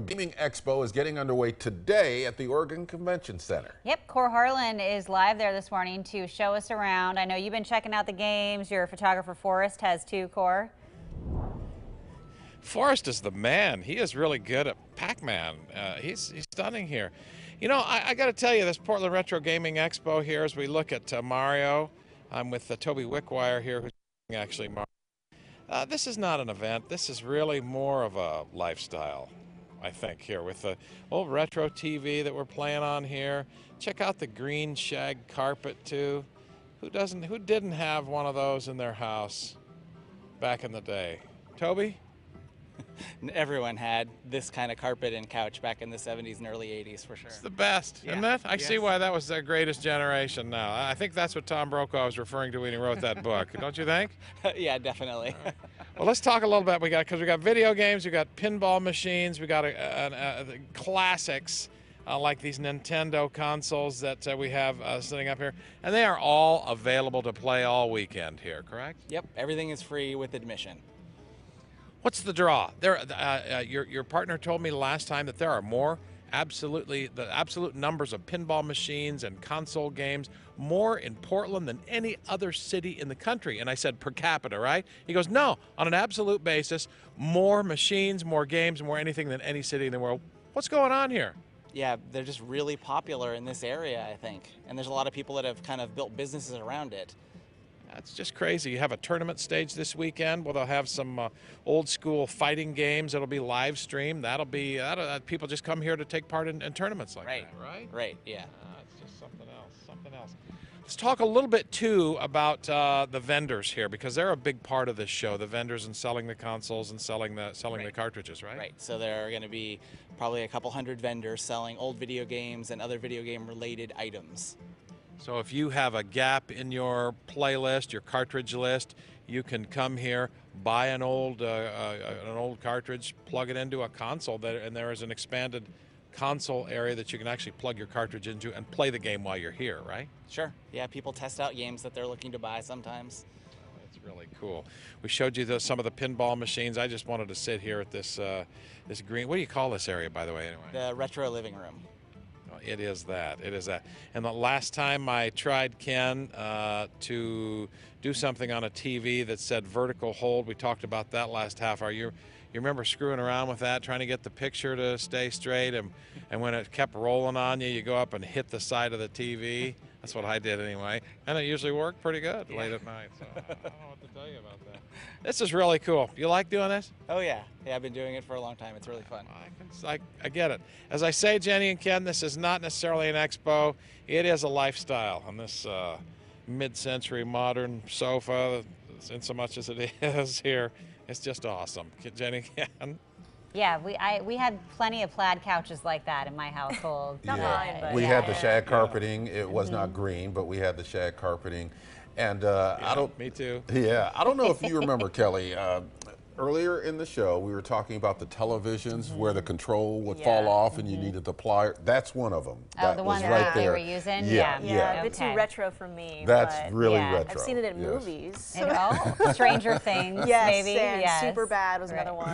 Gaming Expo is getting underway today at the Oregon Convention Center. Yep, Cor Harlan is live there this morning to show us around. I know you've been checking out the games. Your photographer Forrest has too, Cor. Forrest is the man. He is really good at Pac-Man. He's stunning here. You know, I got to tell you, this Portland Retro Gaming Expo here, as we look at Mario, I'm with Toby Wickwire here, who's actually Mario. This is not an event. This is really more of a lifestyle, I think, here with the old retro TV that we're playing on here. Check out the green shag carpet too. Who didn't have one of those in their house back in the day? Toby? Everyone had this kind of carpet and couch back in the 70s and early 80s for sure. It's the best, isn't it? I see why that was their greatest generation now. I think that's what Tom Brokaw was referring to when he wrote that book. Don't you think? Yeah, definitely. Right. Well, let's talk a little bit. Because we got video games, we got pinball machines, we got the classics like these Nintendo consoles that we have sitting up here, and they are all available to play all weekend here, correct? Yep, everything is free with admission. What's the draw? Your partner told me last time that there are the absolute numbers of pinball machines and console games more in Portland than any other city in the country. And I said per capita, right? He goes, no, on an absolute basis, more machines, more games, more anything than any city in the world. What's going on here? Yeah, they're just really popular in this area, I think. And there's a lot of people that have kind of built businesses around it. That's just crazy. You have a tournament stage this weekend where they'll have some old school fighting games that'll be live streamed. That'll be people just come here to take part in tournaments like that, right? Right, yeah. It's just something else. Let's talk a little bit too about the vendors here, because they're a big part of this show. The vendors and selling the consoles and selling the cartridges, right? Right. So there are going to be probably a couple hundred vendors selling old video games and other video game related items. So if you have a gap in your playlist, your cartridge list, you can come here, buy an old cartridge, plug it into a console, and there is an expanded console area that you can actually plug your cartridge into and play the game while you're here, right? Sure. Yeah, people test out games that they're looking to buy sometimes. That's really cool. We showed you some of the pinball machines. I just wanted to sit here at this green. What do you call this area, by the way? Anyway, the retro living room. It is that. It is that. And the last time I tried, Ken, to do something on a TV that said vertical hold, we talked about that last half hour. You remember screwing around with that, trying to get the picture to stay straight, and when it kept rolling on you, you go up and hit the side of the TV. That's what I did anyway, and it usually worked pretty good late at night. So I don't know what to tell you about that. This is really cool. You like doing this? Oh yeah, I've been doing it for a long time. It's really fun. I get it. As I say, Jenny and Ken, this is not necessarily an expo. It is a lifestyle. On this mid-century modern sofa, in so much as it is here, it's just awesome. Jenny, Ken. Yeah, we had plenty of plaid couches like that in my household. We had the shag carpeting. It was not green, but we had the shag carpeting. And me too. Yeah, I don't know if you remember, Kelly. Earlier in the show, we were talking about the televisions where the control would fall off and you needed the plier. That's one of them. Oh, the one that they were using? Yeah. A bit too retro for me. That's really retro. I've seen it in movies. Stranger Things, maybe. And Super Bad was another one.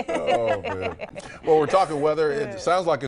Oh, man. Well, we're talking weather. It sounds like